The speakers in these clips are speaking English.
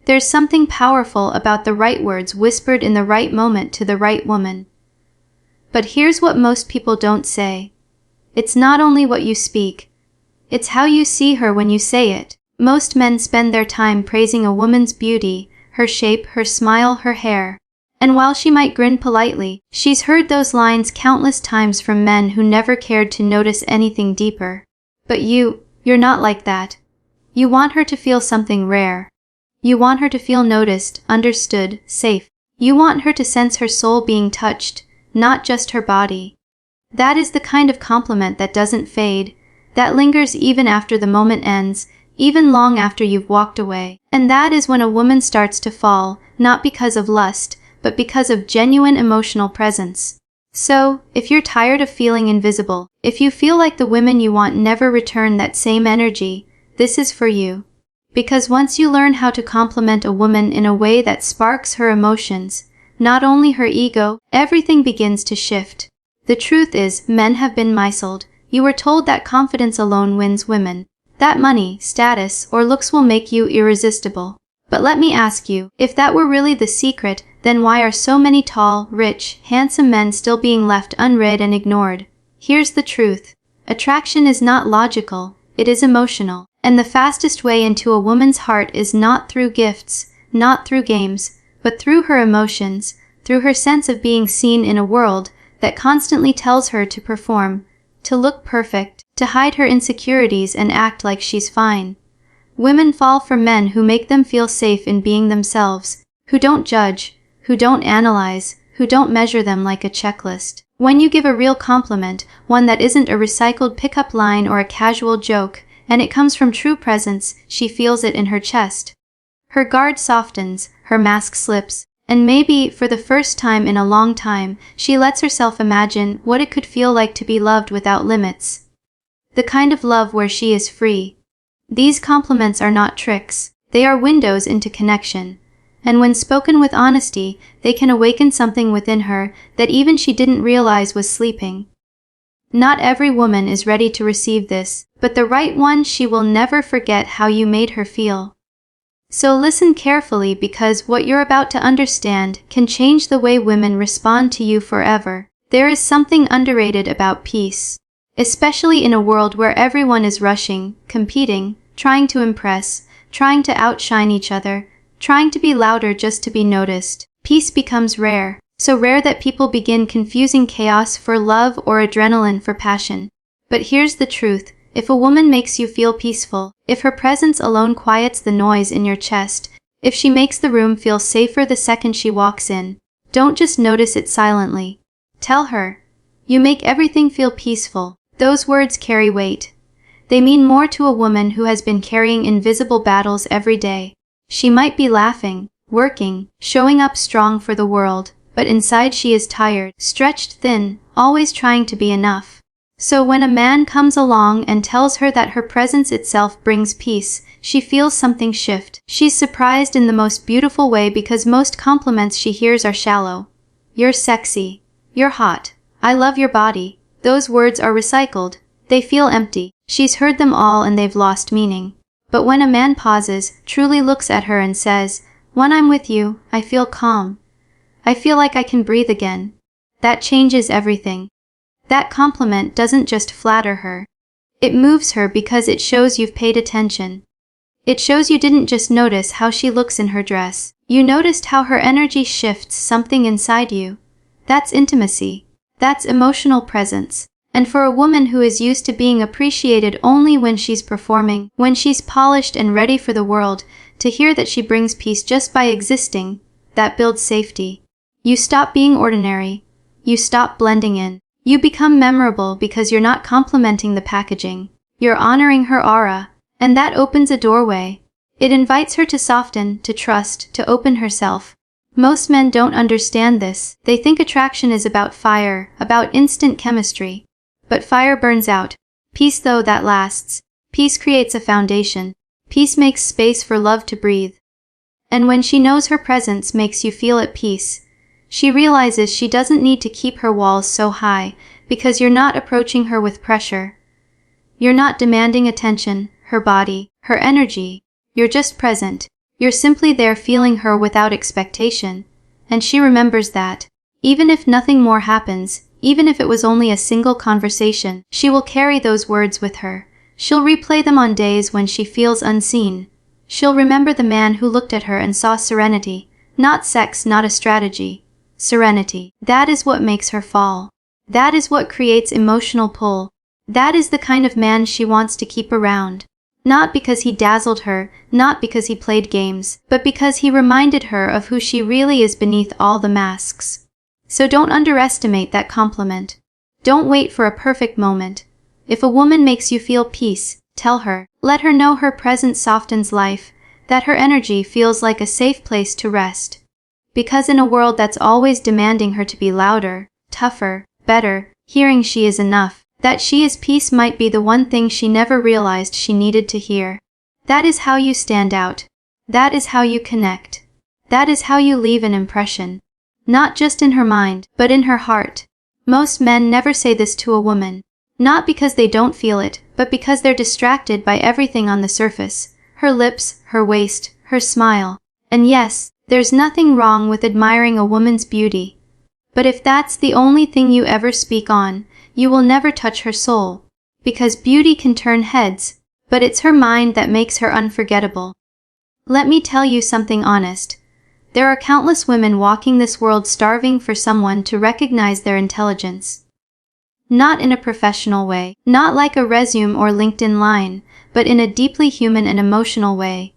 There's something powerful about the right words whispered in the right moment to the right woman. But here's what most people don't say. It's not only what you speak. It's how you see her when you say it. Most men spend their time praising a woman's beauty, her shape, her smile, her hair. And while she might grin politely, she's heard those lines countless times from men who never cared to notice anything deeper. But you're not like that. You want her to feel something rare. You want her to feel noticed, understood, safe. You want her to sense her soul being touched, not just her body. That is the kind of compliment that doesn't fade, that lingers even after the moment ends, even long after you've walked away. And that is when a woman starts to fall, not because of lust, but because of genuine emotional presence. So, if you're tired of feeling invisible, if you feel like the women you want never return that same energy, this is for you. Because once you learn how to compliment a woman in a way that sparks her emotions, not only her ego, everything begins to shift. The truth is, men have been misled. You were told that confidence alone wins women, that money, status, or looks will make you irresistible. But let me ask you, if that were really the secret, then why are so many tall, rich, handsome men still being left unread and ignored? Here's the truth. Attraction is not logical, it is emotional. And the fastest way into a woman's heart is not through gifts, not through games, but through her emotions, through her sense of being seen in a world that constantly tells her to perform, to look perfect, to hide her insecurities and act like she's fine. Women fall for men who make them feel safe in being themselves, who don't judge, who don't analyze, who don't measure them like a checklist. When you give a real compliment, one that isn't a recycled pickup line or a casual joke, and it comes from true presence, she feels it in her chest. Her guard softens, her mask slips, and maybe, for the first time in a long time, she lets herself imagine what it could feel like to be loved without limits. The kind of love where she is free. These compliments are not tricks, they are windows into connection. And when spoken with honesty, they can awaken something within her that even she didn't realize was sleeping. Not every woman is ready to receive this, but the right one, she will never forget how you made her feel. So listen carefully, because what you're about to understand can change the way women respond to you forever. There is something underrated about peace, especially in a world where everyone is rushing, competing, trying to impress, trying to outshine each other, trying to be louder just to be noticed. Peace becomes rare. So rare that people begin confusing chaos for love or adrenaline for passion. But here's the truth. If a woman makes you feel peaceful, if her presence alone quiets the noise in your chest, if she makes the room feel safer the second she walks in, don't just notice it silently. Tell her, "You make everything feel peaceful." Those words carry weight. They mean more to a woman who has been carrying invisible battles every day. She might be laughing, working, showing up strong for the world, but inside she is tired, stretched thin, always trying to be enough. So when a man comes along and tells her that her presence itself brings peace, she feels something shift. She's surprised in the most beautiful way, because most compliments she hears are shallow. "You're sexy. You're hot. I love your body." Those words are recycled. They feel empty. She's heard them all and they've lost meaning. But when a man pauses, truly looks at her and says, "When I'm with you, I feel calm. I feel like I can breathe again," that changes everything. That compliment doesn't just flatter her. It moves her, because it shows you've paid attention. It shows you didn't just notice how she looks in her dress. You noticed how her energy shifts something inside you. That's intimacy. That's emotional presence. And for a woman who is used to being appreciated only when she's performing, when she's polished and ready for the world, to hear that she brings peace just by existing, that builds safety. You stop being ordinary. You stop blending in. You become memorable because you're not complimenting the packaging. You're honoring her aura. And that opens a doorway. It invites her to soften, to trust, to open herself. Most men don't understand this. They think attraction is about fire, about instant chemistry. But fire burns out. Peace, though, that lasts. Peace creates a foundation. Peace makes space for love to breathe. And when she knows her presence makes you feel at peace, she realizes she doesn't need to keep her walls so high, because you're not approaching her with pressure. You're not demanding attention, her body, her energy. You're just present. You're simply there feeling her without expectation, and she remembers that. Even if nothing more happens, even if it was only a single conversation, she will carry those words with her. She'll replay them on days when she feels unseen. She'll remember the man who looked at her and saw serenity, not sex, not a strategy. Serenity. That is what makes her fall. That is what creates emotional pull. That is the kind of man she wants to keep around. Not because he dazzled her, not because he played games, but because he reminded her of who she really is beneath all the masks. So don't underestimate that compliment. Don't wait for a perfect moment. If a woman makes you feel peace, tell her. Let her know her presence softens life, that her energy feels like a safe place to rest. Because in a world that's always demanding her to be louder, tougher, better, hearing she is enough, that she is peace might be the one thing she never realized she needed to hear. That is how you stand out. That is how you connect. That is how you leave an impression. Not just in her mind, but in her heart. Most men never say this to a woman. Not because they don't feel it, but because they're distracted by everything on the surface. Her lips, her waist, her smile. And yes, there's nothing wrong with admiring a woman's beauty. But if that's the only thing you ever speak on, you will never touch her soul. Because beauty can turn heads, but it's her mind that makes her unforgettable. Let me tell you something honest. There are countless women walking this world starving for someone to recognize their intelligence. Not in a professional way, not like a resume or LinkedIn line, but in a deeply human and emotional way.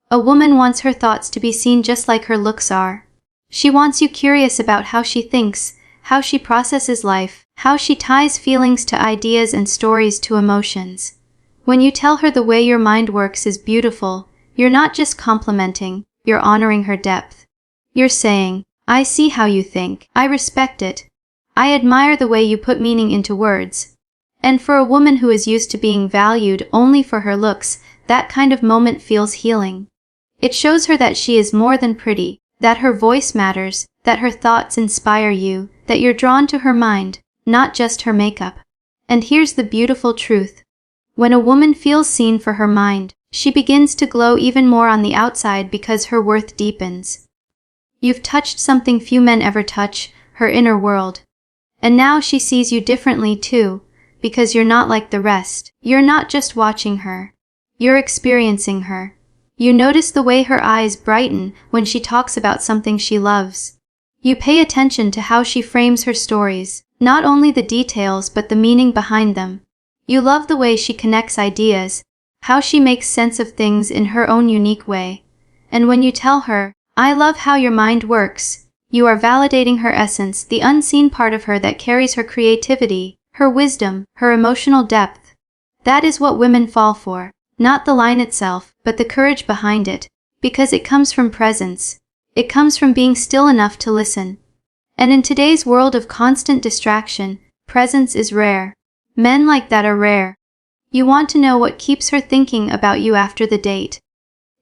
A woman wants her thoughts to be seen just like her looks are. She wants you curious about how she thinks, how she processes life, how she ties feelings to ideas and stories to emotions. When you tell her the way your mind works is beautiful, you're not just complimenting, you're honoring her depth. You're saying, I see how you think, I respect it. I admire the way you put meaning into words. And for a woman who is used to being valued only for her looks, that kind of moment feels healing. It shows her that she is more than pretty, that her voice matters, that her thoughts inspire you, that you're drawn to her mind, not just her makeup. And here's the beautiful truth. When a woman feels seen for her mind, she begins to glow even more on the outside because her worth deepens. You've touched something few men ever touch, her inner world. And now she sees you differently too, because you're not like the rest. You're not just watching her. You're experiencing her. You notice the way her eyes brighten when she talks about something she loves. You pay attention to how she frames her stories, not only the details but the meaning behind them. You love the way she connects ideas, how she makes sense of things in her own unique way. And when you tell her, I love how your mind works, you are validating her essence, the unseen part of her that carries her creativity, her wisdom, her emotional depth. That is what women fall for, not the line itself, but the courage behind it, because it comes from presence. It comes from being still enough to listen. And in today's world of constant distraction, presence is rare. Men like that are rare. You want to know what keeps her thinking about you after the date.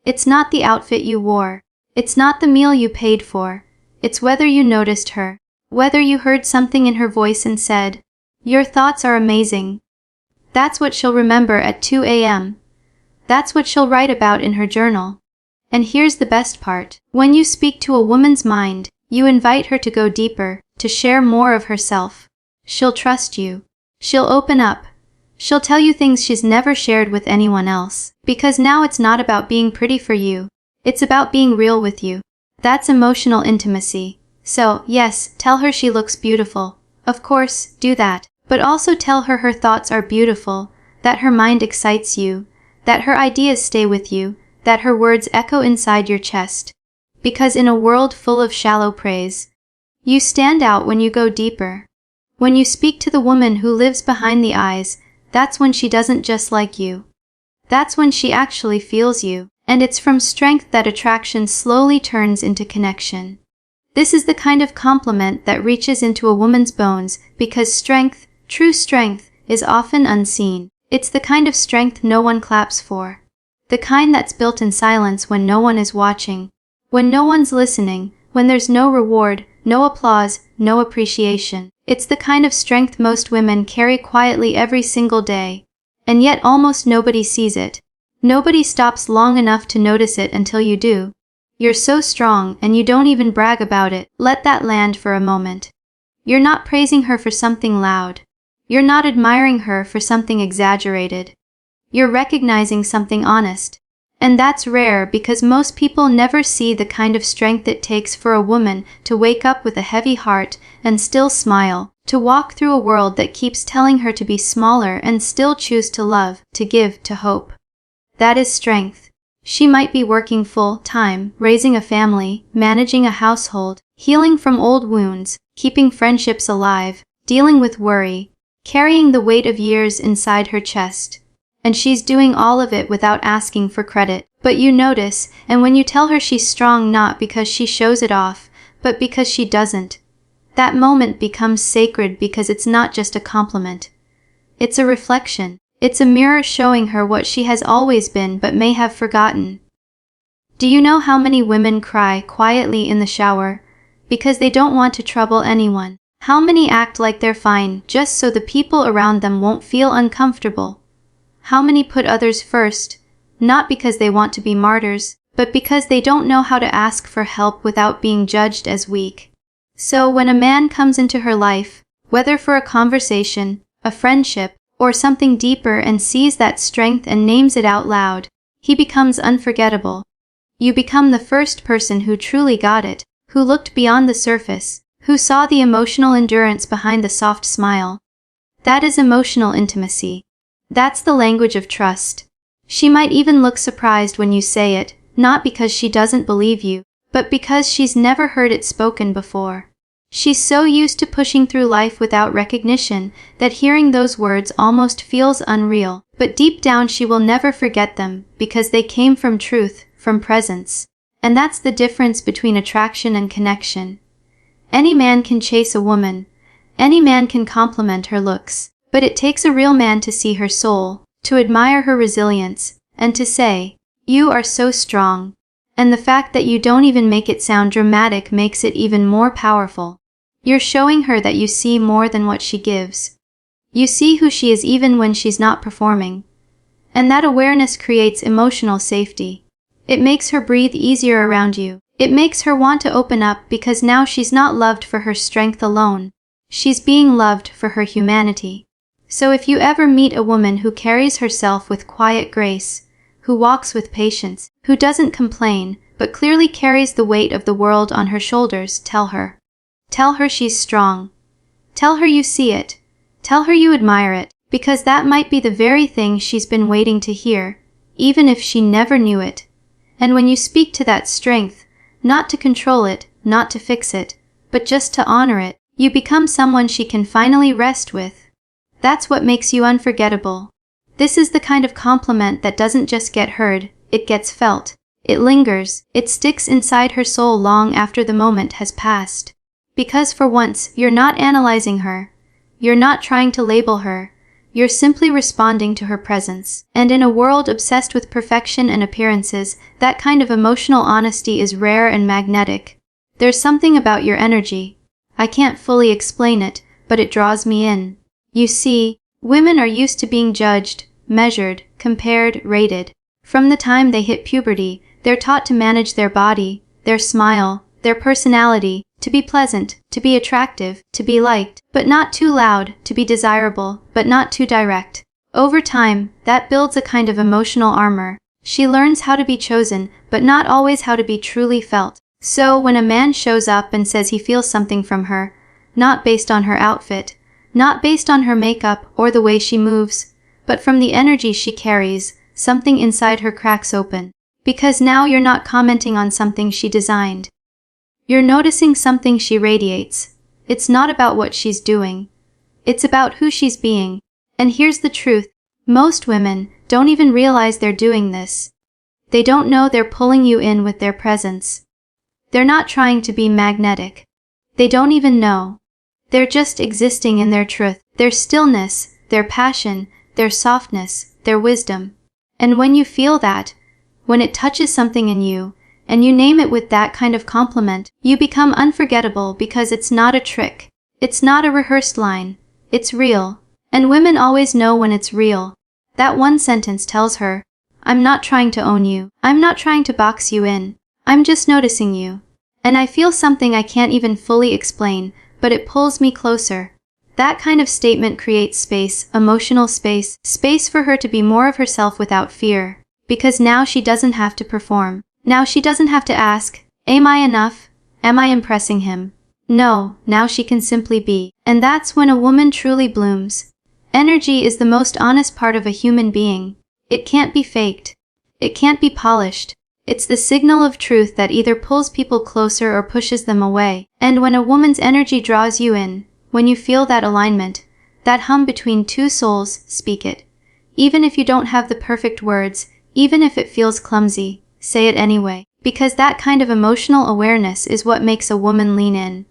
It's not the outfit you wore. It's not the meal you paid for. It's whether you noticed her, whether you heard something in her voice and said, your thoughts are amazing. That's what she'll remember at 2 a.m. That's what she'll write about in her journal. And here's the best part. When you speak to a woman's mind, you invite her to go deeper, to share more of herself. She'll trust you. She'll open up. She'll tell you things she's never shared with anyone else. Because now it's not about being pretty for you. It's about being real with you. That's emotional intimacy. So, yes, tell her she looks beautiful. Of course, do that. But also tell her her thoughts are beautiful, that her mind excites you, that her ideas stay with you, that her words echo inside your chest. Because in a world full of shallow praise, you stand out when you go deeper. When you speak to the woman who lives behind the eyes, that's when she doesn't just like you. That's when she actually feels you. And it's from strength that attraction slowly turns into connection. This is the kind of compliment that reaches into a woman's bones because strength, true strength, is often unseen. It's the kind of strength no one claps for. The kind that's built in silence when no one is watching, when no one's listening, when there's no reward, no applause, no appreciation. It's the kind of strength most women carry quietly every single day. And yet almost nobody sees it. Nobody stops long enough to notice it until you do. You're so strong and you don't even brag about it. Let that land for a moment. You're not praising her for something loud. You're not admiring her for something exaggerated. You're recognizing something honest. And that's rare because most people never see the kind of strength it takes for a woman to wake up with a heavy heart and still smile, to walk through a world that keeps telling her to be smaller and still choose to love, to give, to hope. That is strength. She might be working full-time, raising a family, managing a household, healing from old wounds, keeping friendships alive, dealing with worry, carrying the weight of years inside her chest. And she's doing all of it without asking for credit. But you notice, and when you tell her she's strong not because she shows it off, but because she doesn't, that moment becomes sacred because it's not just a compliment. It's a reflection. It's a mirror showing her what she has always been but may have forgotten. Do you know how many women cry quietly in the shower because they don't want to trouble anyone? How many act like they're fine just so the people around them won't feel uncomfortable? How many put others first, not because they want to be martyrs, but because they don't know how to ask for help without being judged as weak? So when a man comes into her life, whether for a conversation, a friendship, or something deeper and sees that strength and names it out loud, he becomes unforgettable. You become the first person who truly got it, who looked beyond the surface, who saw the emotional endurance behind the soft smile. That is emotional intimacy. That's the language of trust. She might even look surprised when you say it, not because she doesn't believe you, but because she's never heard it spoken before. She's so used to pushing through life without recognition that hearing those words almost feels unreal, but deep down she will never forget them because they came from truth, from presence. And that's the difference between attraction and connection. Any man can chase a woman. Any man can compliment her looks. But it takes a real man to see her soul, to admire her resilience, and to say, "You are so strong." And the fact that you don't even make it sound dramatic makes it even more powerful. You're showing her that you see more than what she gives. You see who she is even when she's not performing. And that awareness creates emotional safety. It makes her breathe easier around you. It makes her want to open up because now she's not loved for her strength alone. She's being loved for her humanity. So if you ever meet a woman who carries herself with quiet grace, who walks with patience, who doesn't complain, but clearly carries the weight of the world on her shoulders, tell her. Tell her she's strong. Tell her you see it. Tell her you admire it, because that might be the very thing she's been waiting to hear, even if she never knew it. And when you speak to that strength, not to control it, not to fix it, but just to honor it, you become someone she can finally rest with. That's what makes you unforgettable. This is the kind of compliment that doesn't just get heard, it gets felt. It lingers, it sticks inside her soul long after the moment has passed. Because for once, you're not analyzing her. You're not trying to label her. You're simply responding to her presence. And in a world obsessed with perfection and appearances, that kind of emotional honesty is rare and magnetic. There's something about your energy. I can't fully explain it, but it draws me in. You see, women are used to being judged, measured, compared, rated. From the time they hit puberty, they're taught to manage their body, their smile, their personality, to be pleasant, to be attractive, to be liked, but not too loud, to be desirable, but not too direct. Over time, that builds a kind of emotional armor. She learns how to be chosen, but not always how to be truly felt. So when a man shows up and says he feels something from her, not based on her outfit, not based on her makeup or the way she moves, but from the energy she carries, something inside her cracks open. Because now you're not commenting on something she designed. You're noticing something she radiates. It's not about what she's doing. It's about who she's being. And here's the truth. Most women don't even realize they're doing this. They don't know they're pulling you in with their presence. They're not trying to be magnetic. They don't even know. They're just existing in their truth, their stillness, their passion, their softness, their wisdom. And when you feel that, when it touches something in you, and you name it with that kind of compliment, you become unforgettable because it's not a trick. It's not a rehearsed line. It's real. And women always know when it's real. That one sentence tells her, I'm not trying to own you. I'm not trying to box you in. I'm just noticing you. And I feel something I can't even fully explain, but it pulls me closer. That kind of statement creates space, emotional space, space for her to be more of herself without fear. Because now she doesn't have to perform. Now she doesn't have to ask, am I enough? Am I impressing him? No, now she can simply be. And that's when a woman truly blooms. Energy is the most honest part of a human being. It can't be faked. It can't be polished. It's the signal of truth that either pulls people closer or pushes them away. And when a woman's energy draws you in, when you feel that alignment, that hum between two souls, speak it. Even if you don't have the perfect words, even if it feels clumsy, say it anyway. Because that kind of emotional awareness is what makes a woman lean in.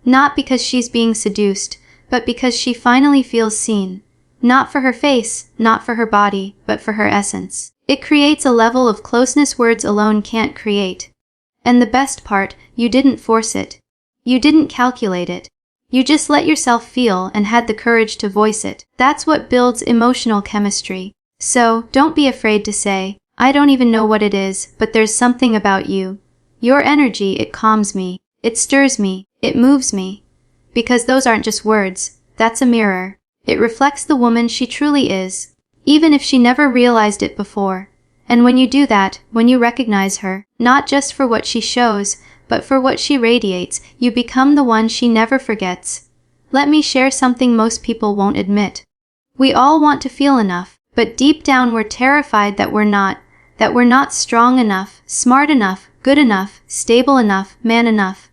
Not because she's being seduced, but because she finally feels seen. Not for her face, not for her body, but for her essence. It creates a level of closeness words alone can't create. And the best part, you didn't force it. You didn't calculate it. You just let yourself feel and had the courage to voice it. That's what builds emotional chemistry. So, don't be afraid to say, I don't even know what it is, but there's something about you. Your energy, it calms me. It stirs me. It moves me. Because those aren't just words. That's a mirror. It reflects the woman she truly is, even if she never realized it before. And when you do that, when you recognize her, not just for what she shows, but for what she radiates, you become the one she never forgets. Let me share something most people won't admit. We all want to feel enough, but deep down we're terrified that we're not strong enough, smart enough, good enough, stable enough, man enough.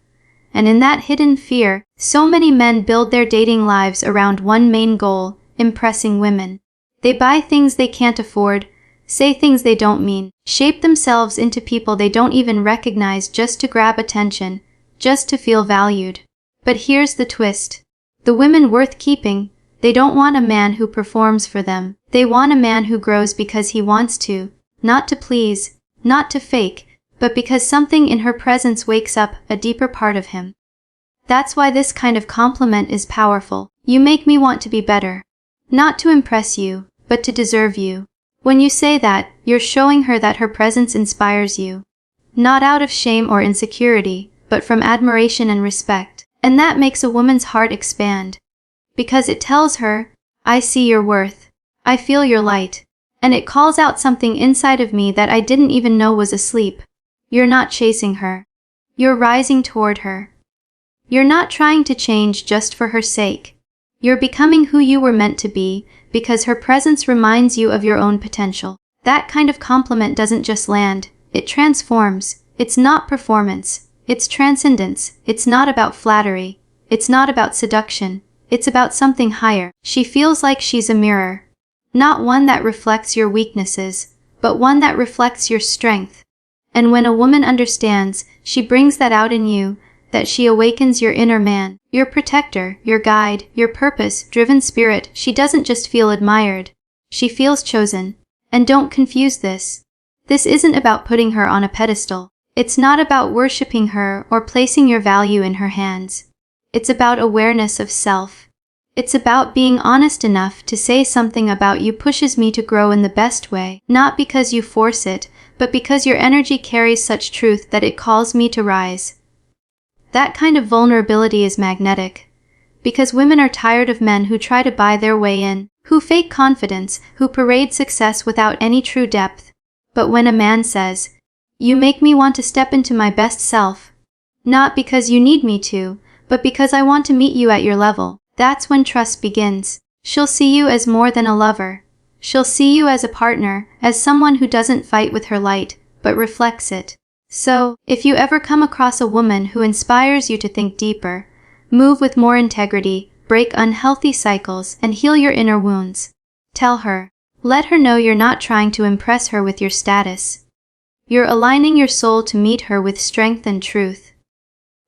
And in that hidden fear, so many men build their dating lives around one main goal, impressing women. They buy things they can't afford, say things they don't mean, shape themselves into people they don't even recognize just to grab attention, just to feel valued. But here's the twist. The women worth keeping, they don't want a man who performs for them. They want a man who grows because he wants to, not to please, not to fake, but because something in her presence wakes up a deeper part of him. That's why this kind of compliment is powerful. You make me want to be better. Not to impress you, but to deserve you. When you say that, you're showing her that her presence inspires you. Not out of shame or insecurity, but from admiration and respect. And that makes a woman's heart expand. Because it tells her, I see your worth. I feel your light. And it calls out something inside of me that I didn't even know was asleep. You're not chasing her. You're rising toward her. You're not trying to change just for her sake. You're becoming who you were meant to be, because her presence reminds you of your own potential. That kind of compliment doesn't just land, it transforms. It's not performance. It's transcendence. It's not about flattery. It's not about seduction. It's about something higher. She feels like she's a mirror. Not one that reflects your weaknesses, but one that reflects your strength. And when a woman understands, she brings that out in you, that she awakens your inner man, your protector, your guide, your purpose-driven spirit. She doesn't just feel admired. She feels chosen. And don't confuse this. This isn't about putting her on a pedestal. It's not about worshiping her or placing your value in her hands. It's about awareness of self. It's about being honest enough to say something about you pushes me to grow in the best way, not because you force it, but because your energy carries such truth that it calls me to rise. That kind of vulnerability is magnetic. Because women are tired of men who try to buy their way in, who fake confidence, who parade success without any true depth. But when a man says, you make me want to step into my best self, not because you need me to, but because I want to meet you at your level, that's when trust begins. She'll see you as more than a lover. She'll see you as a partner, as someone who doesn't fight with her light, but reflects it. So, if you ever come across a woman who inspires you to think deeper, move with more integrity, break unhealthy cycles, and heal your inner wounds, tell her. Let her know you're not trying to impress her with your status. You're aligning your soul to meet her with strength and truth.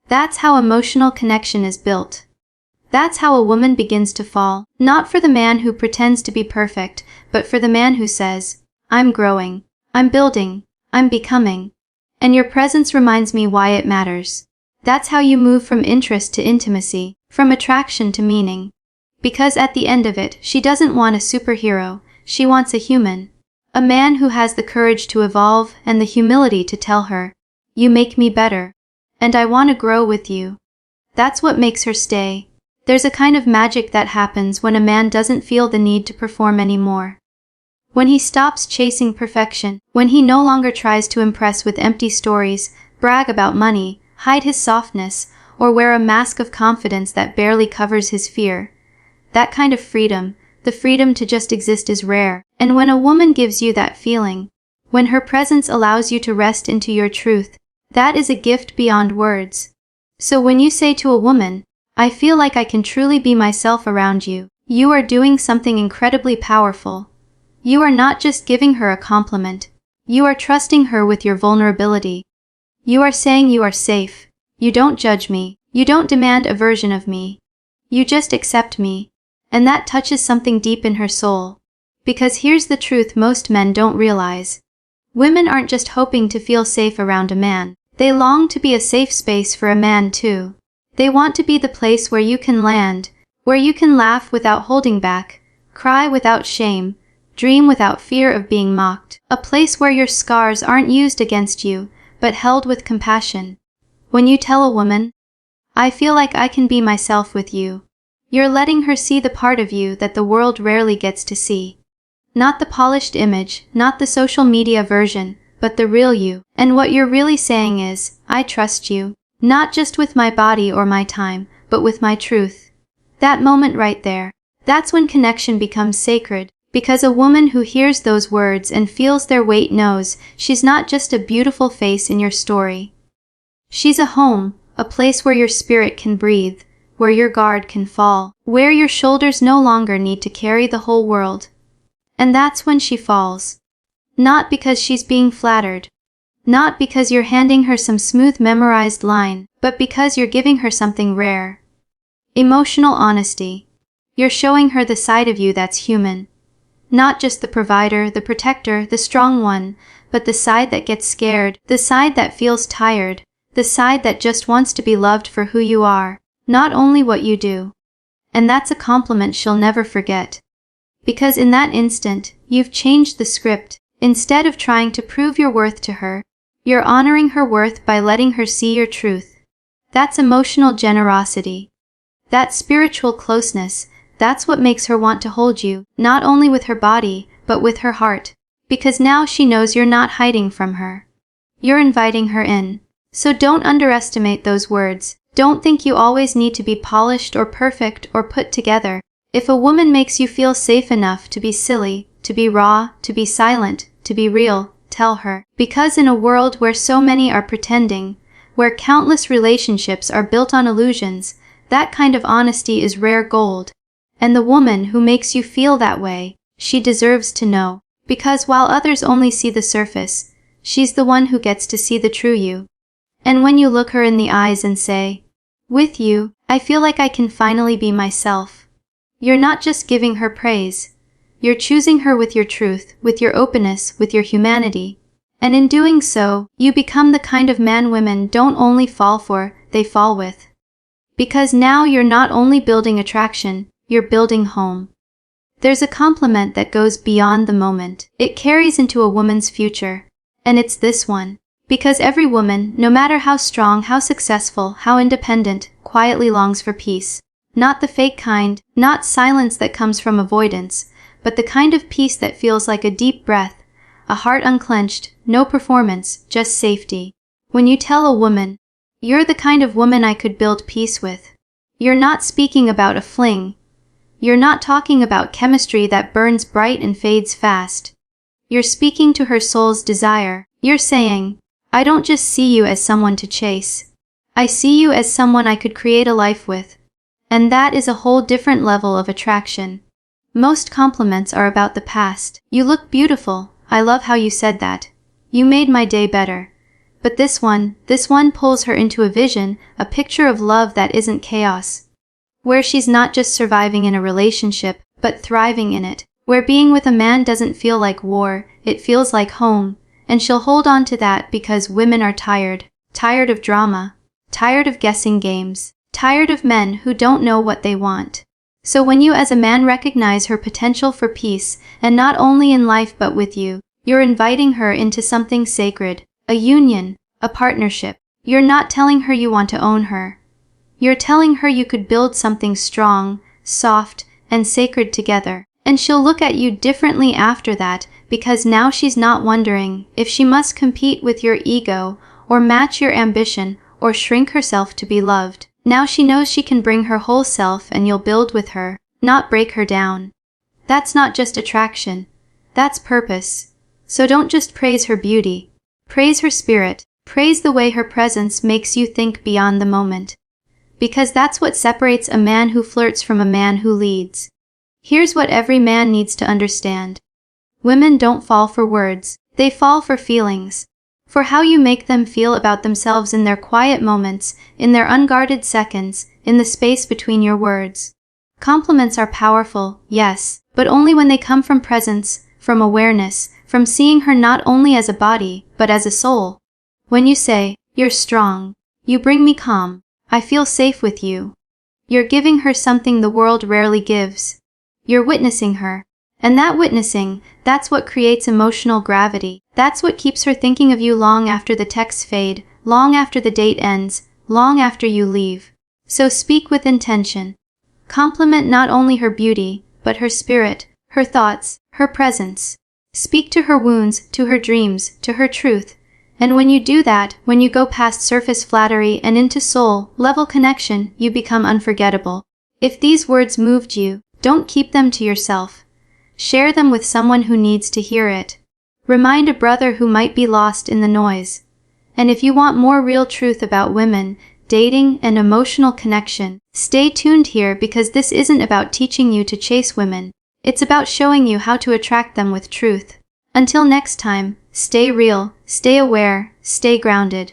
That's how emotional connection is built. That's how a woman begins to fall, not for the man who pretends to be perfect, but for the man who says, I'm growing, I'm building, I'm becoming. And your presence reminds me why it matters. That's how you move from interest to intimacy, from attraction to meaning. Because at the end of it, she doesn't want a superhero, she wants a human. A man who has the courage to evolve and the humility to tell her, "You make me better. And I want to grow with you." That's what makes her stay. There's a kind of magic that happens when a man doesn't feel the need to perform anymore. When he stops chasing perfection, when he no longer tries to impress with empty stories, brag about money, hide his softness, or wear a mask of confidence that barely covers his fear. That kind of freedom, the freedom to just exist, is rare. And when a woman gives you that feeling, when her presence allows you to rest into your truth, that is a gift beyond words. So when you say to a woman, "I feel like I can truly be myself around you," you are doing something incredibly powerful. You are not just giving her a compliment. You are trusting her with your vulnerability. You are saying you are safe. You don't judge me. You don't demand a version of me. You just accept me. And that touches something deep in her soul. Because here's the truth most men don't realize. Women aren't just hoping to feel safe around a man. They long to be a safe space for a man too. They want to be the place where you can land, where you can laugh without holding back, cry without shame, dream without fear of being mocked, a place where your scars aren't used against you, but held with compassion. When you tell a woman, "I feel like I can be myself with you," you're letting her see the part of you that the world rarely gets to see. Not the polished image, not the social media version, but the real you. And what you're really saying is, "I trust you, not just with my body or my time, but with my truth." That moment right there, that's when connection becomes sacred. Because a woman who hears those words and feels their weight knows she's not just a beautiful face in your story. She's a home, a place where your spirit can breathe, where your guard can fall, where your shoulders no longer need to carry the whole world. And that's when she falls. Not because she's being flattered. Not because you're handing her some smooth memorized line, but because you're giving her something rare. Emotional honesty. You're showing her the side of you that's human. Not just the provider, the protector, the strong one, but the side that gets scared, the side that feels tired, the side that just wants to be loved for who you are, not only what you do. And that's a compliment she'll never forget. Because in that instant, you've changed the script. Instead of trying to prove your worth to her, you're honoring her worth by letting her see your truth. That's emotional generosity. That spiritual closeness. That's what makes her want to hold you, not only with her body, but with her heart. Because now she knows you're not hiding from her. You're inviting her in. So don't underestimate those words. Don't think you always need to be polished or perfect or put together. If a woman makes you feel safe enough to be silly, to be raw, to be silent, to be real, tell her. Because in a world where so many are pretending, where countless relationships are built on illusions, that kind of honesty is rare gold. And the woman who makes you feel that way, she deserves to know. Because while others only see the surface, she's the one who gets to see the true you. And when you look her in the eyes and say, "With you, I feel like I can finally be myself," you're not just giving her praise. You're choosing her with your truth, with your openness, with your humanity. And in doing so, you become the kind of man women don't only fall for, they fall with. Because now you're not only building attraction, you're building home. There's a compliment that goes beyond the moment. It carries into a woman's future. And it's this one. Because every woman, no matter how strong, how successful, how independent, quietly longs for peace. Not the fake kind, not silence that comes from avoidance, but the kind of peace that feels like a deep breath, a heart unclenched, no performance, just safety. When you tell a woman, "You're the kind of woman I could build peace with," you're not speaking about a fling. You're not talking about chemistry that burns bright and fades fast. You're speaking to her soul's desire. You're saying, "I don't just see you as someone to chase. I see you as someone I could create a life with." And that is a whole different level of attraction. Most compliments are about the past. "You look beautiful. I love how you said that. You made my day better." But this one pulls her into a vision, a picture of love that isn't chaos. Where she's not just surviving in a relationship, but thriving in it. Where being with a man doesn't feel like war, it feels like home. And she'll hold on to that because women are tired. Tired of drama. Tired of guessing games. Tired of men who don't know what they want. So when you as a man recognize her potential for peace, and not only in life but with you, you're inviting her into something sacred, a union, a partnership. You're not telling her you want to own her. You're telling her you could build something strong, soft, and sacred together. And she'll look at you differently after that, because now she's not wondering if she must compete with your ego, or match your ambition, or shrink herself to be loved. Now she knows she can bring her whole self and you'll build with her, not break her down. That's not just attraction. That's purpose. So don't just praise her beauty. Praise her spirit. Praise the way her presence makes you think beyond the moment. Because that's what separates a man who flirts from a man who leads. Here's what every man needs to understand. Women don't fall for words. They fall for feelings. For how you make them feel about themselves in their quiet moments, in their unguarded seconds, in the space between your words. Compliments are powerful, yes, but only when they come from presence, from awareness, from seeing her not only as a body, but as a soul. When you say, "You're strong. You bring me calm. I feel safe with you." You're giving her something the world rarely gives. You're witnessing her. And that witnessing, that's what creates emotional gravity. That's what keeps her thinking of you long after the texts fade, long after the date ends, long after you leave. So speak with intention. Compliment not only her beauty, but her spirit, her thoughts, her presence. Speak to her wounds, to her dreams, to her truth. And when you do that, when you go past surface flattery and into soul-level connection, you become unforgettable. If these words moved you, don't keep them to yourself. Share them with someone who needs to hear it. Remind a brother who might be lost in the noise. And if you want more real truth about women, dating, and emotional connection, stay tuned here because this isn't about teaching you to chase women. It's about showing you how to attract them with truth. Until next time, stay real, stay aware, stay grounded.